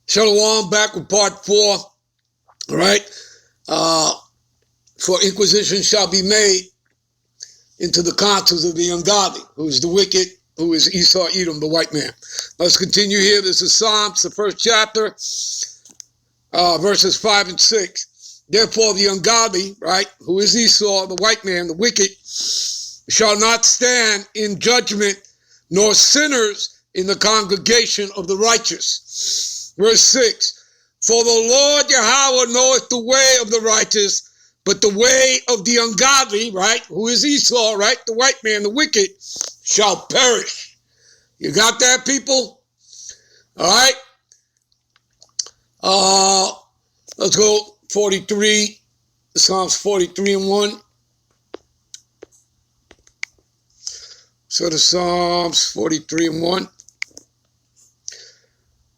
Shalom, back with part 4. All right. For inquisition shall be made into the counsels of the ungodly, who is the wicked, who is Esau, Edom, the white man. Let's continue here. This is Psalms, the first chapter, verses 5 and 6. Therefore the ungodly, right, who is Esau, the white man, the wicked, shall not stand in judgment, nor sinners in the congregation of the righteous. Verse 6, for the Lord Yahweh knoweth the way of the righteous, but the way of the ungodly, right, who is Esau, right, the white man, the wicked, shall perish. You got that, people? All right. Let's go 43, Psalms 43 and 1. So the Psalms 43 and 1.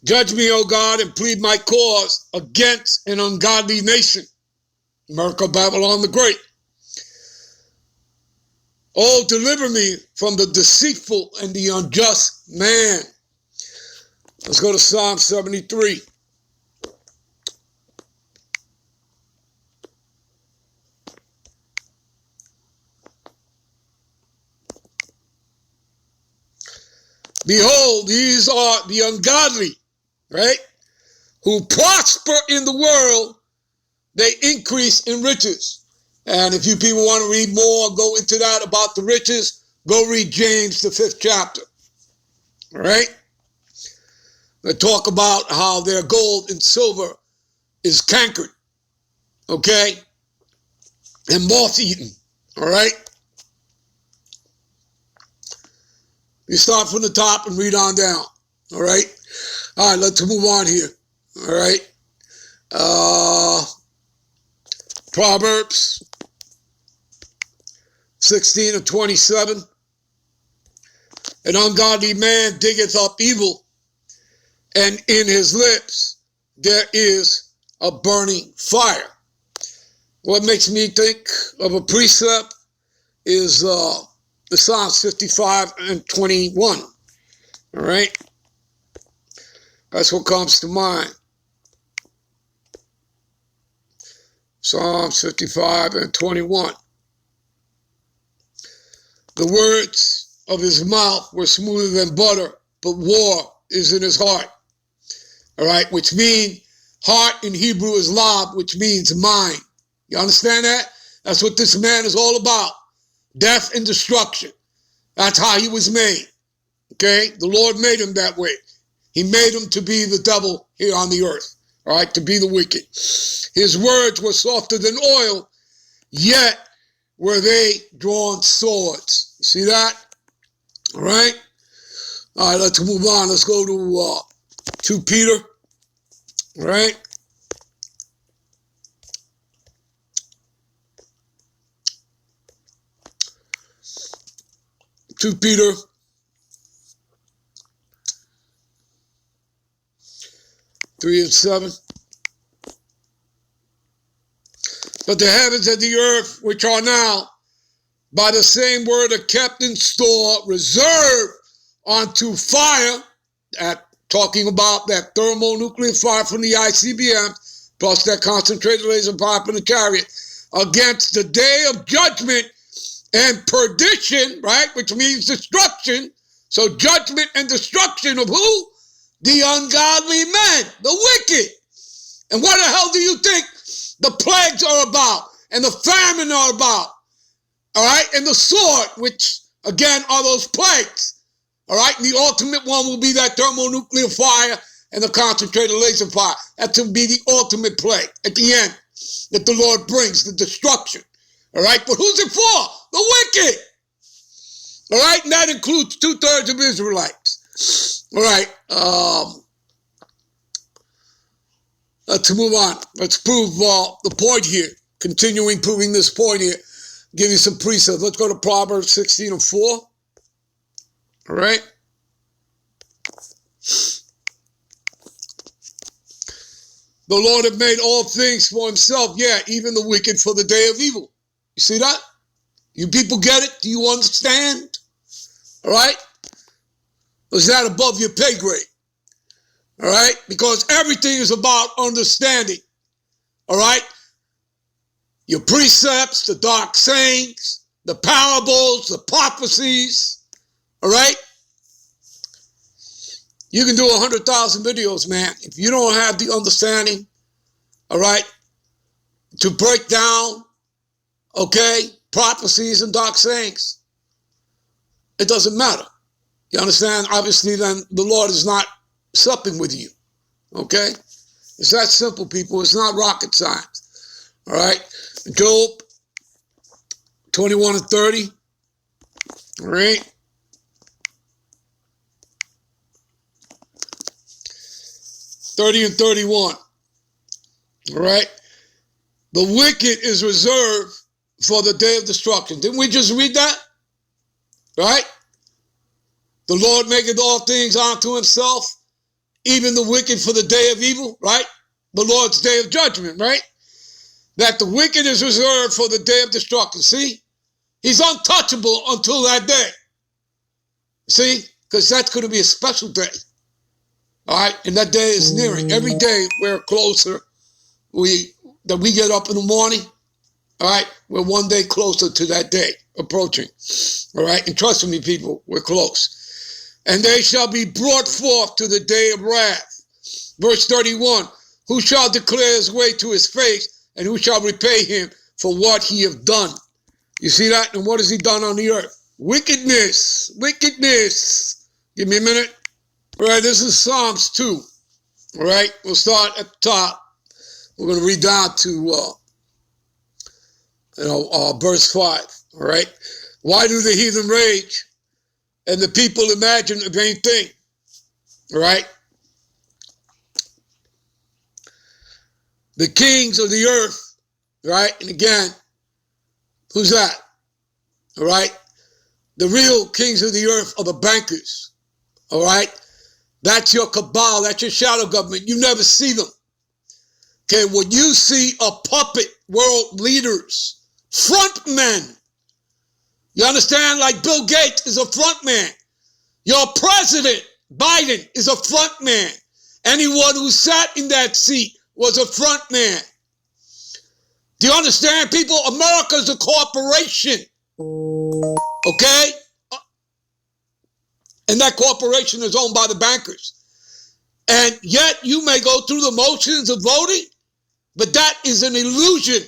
Judge me, O God, and plead my cause against an ungodly nation. America, Babylon the Great. Oh, deliver me from the deceitful and the unjust man. Let's go to Psalm 73. Behold, these are the ungodly, right, who prosper in the world, they increase in riches. And if you people want to read more, go into that about the riches, go read James, the 5th chapter. All right? They talk about how their gold and silver is cankered, okay, and moth-eaten, all right? You start from the top and read on down, all right? All right, let's move on here, all right? Proverbs 16 and 27. An ungodly man diggeth up evil, and in his lips there is a burning fire. What makes me think of a precept is the Psalms 55 and 21. All right? That's what comes to mind. Psalms 55 and 21. The words of his mouth were smoother than butter, but war is in his heart. All right, which means heart in Hebrew is lab, which means mind. You understand that? That's what this man is all about. Death and destruction. That's how he was made. Okay? The Lord made him that way. He made him to be the devil here on the earth. All right? To be the wicked. His words were softer than oil, yet were they drawn swords. You see that? All right? All right, let's move on. Let's go to 2 Peter. All right? Peter 3 and 7. But the heavens and the earth, which are now, by the same word are kept in store, reserved unto fire, talking about that thermonuclear fire from the ICBM, plus that concentrated laser fire from the chariot, against the day of judgment and perdition, right, which means destruction. So judgment and destruction of who? The ungodly men, the wicked. And what the hell do you think the plagues are about and the famine are about? All right, and the sword, which again are those plagues. All right, and the ultimate one will be that thermonuclear fire and the concentrated laser fire. That will be the ultimate plague at the end that the Lord brings, the destruction. All right, but who's it for? The wicked. All right, and that includes 2/3 of Israelites. All right, let's move on. Let's prove the point here. Continuing proving this point here. Give you some precepts. Let's go to Proverbs 16 and 4. All right. The Lord had made all things for himself. Yeah, even the wicked for the day of evil. You see that? You people get it? Do you understand? All right? Or is that above your pay grade? All right? Because everything is about understanding. All right? Your precepts, the dark sayings, the parables, the prophecies. All right? You can do 100,000 videos, man. If you don't have the understanding, all right, to break down, okay, prophecies and dark sayings, it doesn't matter. You understand? Obviously, then the Lord is not supping with you, okay? It's that simple, people. It's not rocket science, all right? Job 21 and 30, all right? 30 and 31, all right? The wicked is reserved for the day of destruction. Didn't we just read that? Right? The Lord maketh all things unto himself, even the wicked for the day of evil, right? The Lord's day of judgment, right? That the wicked is reserved for the day of destruction. See? He's untouchable until that day. See? Because that's going to be a special day. All right? And that day is nearing. Every day we're closer. That we get up in the morning, all right? We're one day closer to that day approaching, all right? And trust me, people, we're close. And they shall be brought forth to the day of wrath. Verse 31, who shall declare his way to his face, and who shall repay him for what he have done? You see that? And what has he done on the earth? Wickedness, wickedness. Give me a minute. All right, this is Psalms 2, all right? We'll start at the top. We're going to read down to, verse 5, all right? Why do the heathen rage and the people imagine a vain thing, all right? The kings of the earth, right? And again, who's that, all right? The real kings of the earth are the bankers, all right? That's your cabal, that's your shadow government. You never see them. Okay, when you see a puppet world leaders, front men, you understand? Like Bill Gates is a front man. Your president, Biden, is a front man. Anyone who sat in that seat was a front man. Do you understand, people? America's a corporation. Okay? And that corporation is owned by the bankers. And yet you may go through the motions of voting, but that is an illusion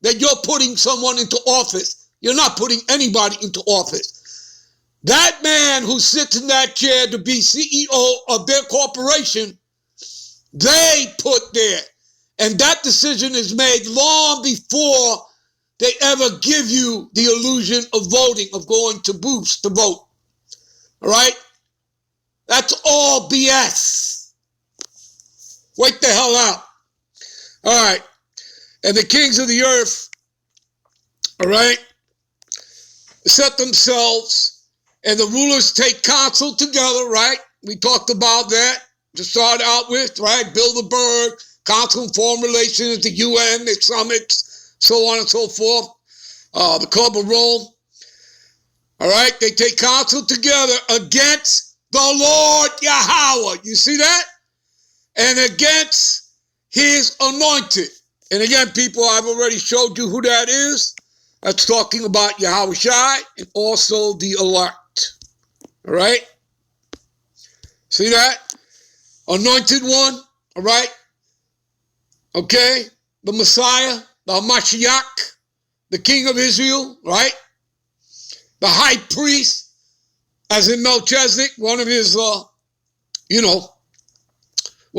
that you're putting someone into office. You're not putting anybody into office. That man who sits in that chair to be CEO of their corporation, they put there. And that decision is made long before they ever give you the illusion of voting, of going to booths to vote. All right? That's all BS. Wake the hell out. All right. And the kings of the earth, all right, set themselves, and the rulers take counsel together, right? We talked about that to start out with, right? Bilderberg, Council on Foreign Relations, the UN, the summits, so on and so forth, the Club of Rome. All right, they take counsel together against the Lord Yahweh. You see that? And against his anointed. And again, people, I've already showed you who that is. That's talking about Yahweh Shai and also the elect. All right? See that? Anointed one. All right? Okay? The Messiah, the Mashiach, the King of Israel, right? The high priest, as in Melchizedek, one of his, one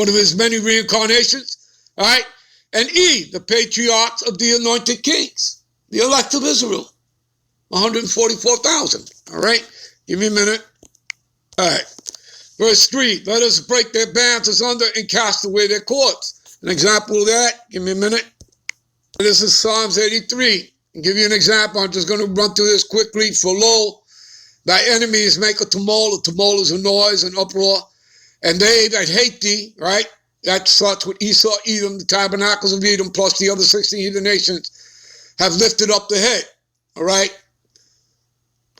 of his many reincarnations, all right? And the patriarchs of the anointed kings, the elect of Israel, 144,000, all right? Give me a minute. All right. Verse 3, let us break their bands asunder and cast away their cords. An example of that, give me a minute. This is Psalms 83. I'll give you an example. I'm just going to run through this quickly. For lo, thy enemies make a tumult is a noise, an uproar. And they that hate thee, right? That starts with Esau, Edom, the tabernacles of Edom, plus the other 16 heathen nations, have lifted up the head, all right?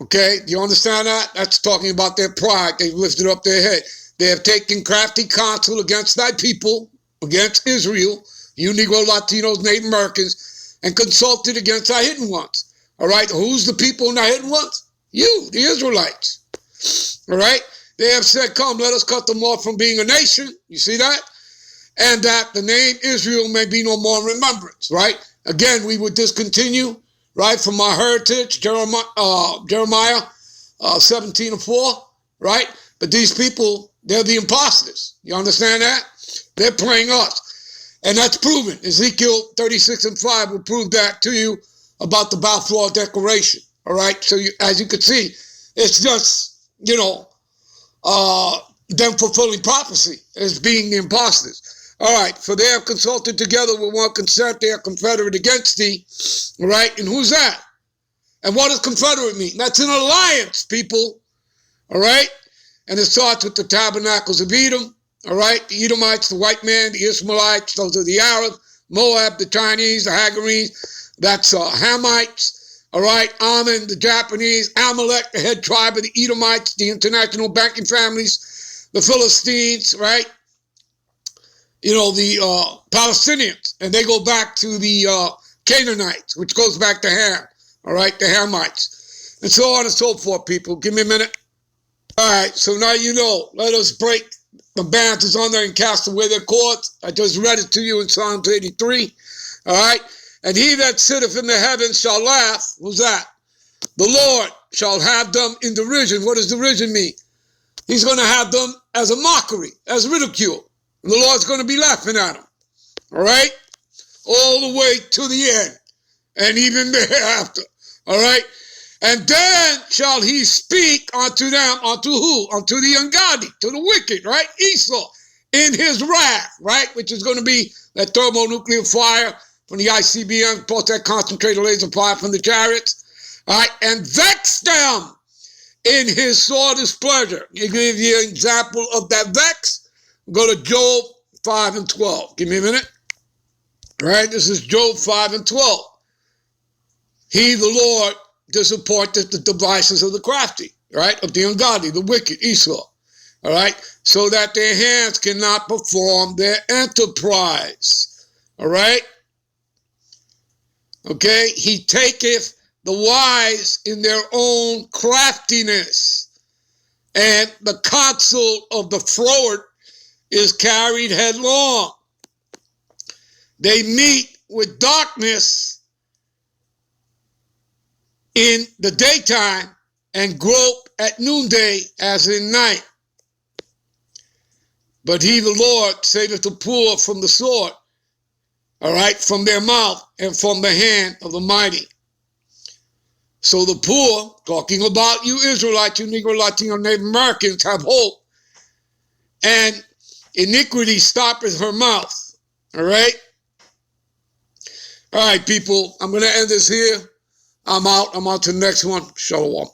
Okay, do you understand that? That's talking about their pride. They've lifted up their head. They have taken crafty counsel against thy people, against Israel, you Negro, Latinos, Native Americans, and consulted against thy hidden ones. All right, who's the people in the hidden ones? You, the Israelites. All right, they have said, come, let us cut them off from being a nation. You see that? And that the name Israel may be no more in remembrance, right? Again, we would discontinue, right, from our heritage, Jeremiah 17:4, right? But these people, they're the imposters. You understand that? They're playing us. And that's proven. Ezekiel 36:5 will prove that to you about the Balfour Declaration, all right? So as you can see, it's just, them fulfilling prophecy as being the imposters. All right, for they have consulted together with one consent, they are confederate against thee. All right, and who's that? And what does confederate mean? That's an alliance, people. All right, and it starts with the tabernacles of Edom. All right, the Edomites, the white man, the Ishmaelites, those are the Arabs, Moab, the Chinese, the Hagarenes, that's Hamites. All right, Ammon, the Japanese, Amalek, the head tribe of the Edomites, the international banking families, the Philistines, right? The Palestinians, and they go back to the Canaanites, which goes back to Ham, all right, the Hamites, and so on and so forth, people. Give me a minute. All right, so now let us break the bands is on there and cast away their cords. I just read it to you in Psalms 83, all right? And he that sitteth in the heavens shall laugh. Who's that? The Lord shall have them in derision. What does derision mean? He's going to have them as a mockery, as ridicule. And the Lord's going to be laughing at them, all right? All the way to the end, and even thereafter, all right? And then shall he speak unto them, unto who? Unto the ungodly, to the wicked, right? Esau, in his wrath, right? Which is going to be that thermonuclear fire from the ICBM, plus that concentrated laser fire from the chariots, all right? And vex them in his sore displeasure. You give you an example of that vex. Go to Job 5:12. Give me a minute. All right, this is Job 5:12. He, the Lord, disappointeth the devices of the crafty, right, of the ungodly, the wicked, Esau, all right, so that their hands cannot perform their enterprise, all right? Okay, he taketh the wise in their own craftiness, and the counsel of the froward is carried headlong. They meet with darkness in the daytime and grope at noonday as in night. But he, the Lord, saveth the poor from the sword, all right, from their mouth and from the hand of the mighty. So the poor, talking about you Israelites, you Negro, Latino, Native Americans, have hope, and iniquity stoppeth her mouth, all right? All right, people, I'm going to end this here. I'm out. I'm on to the next one. Shalom.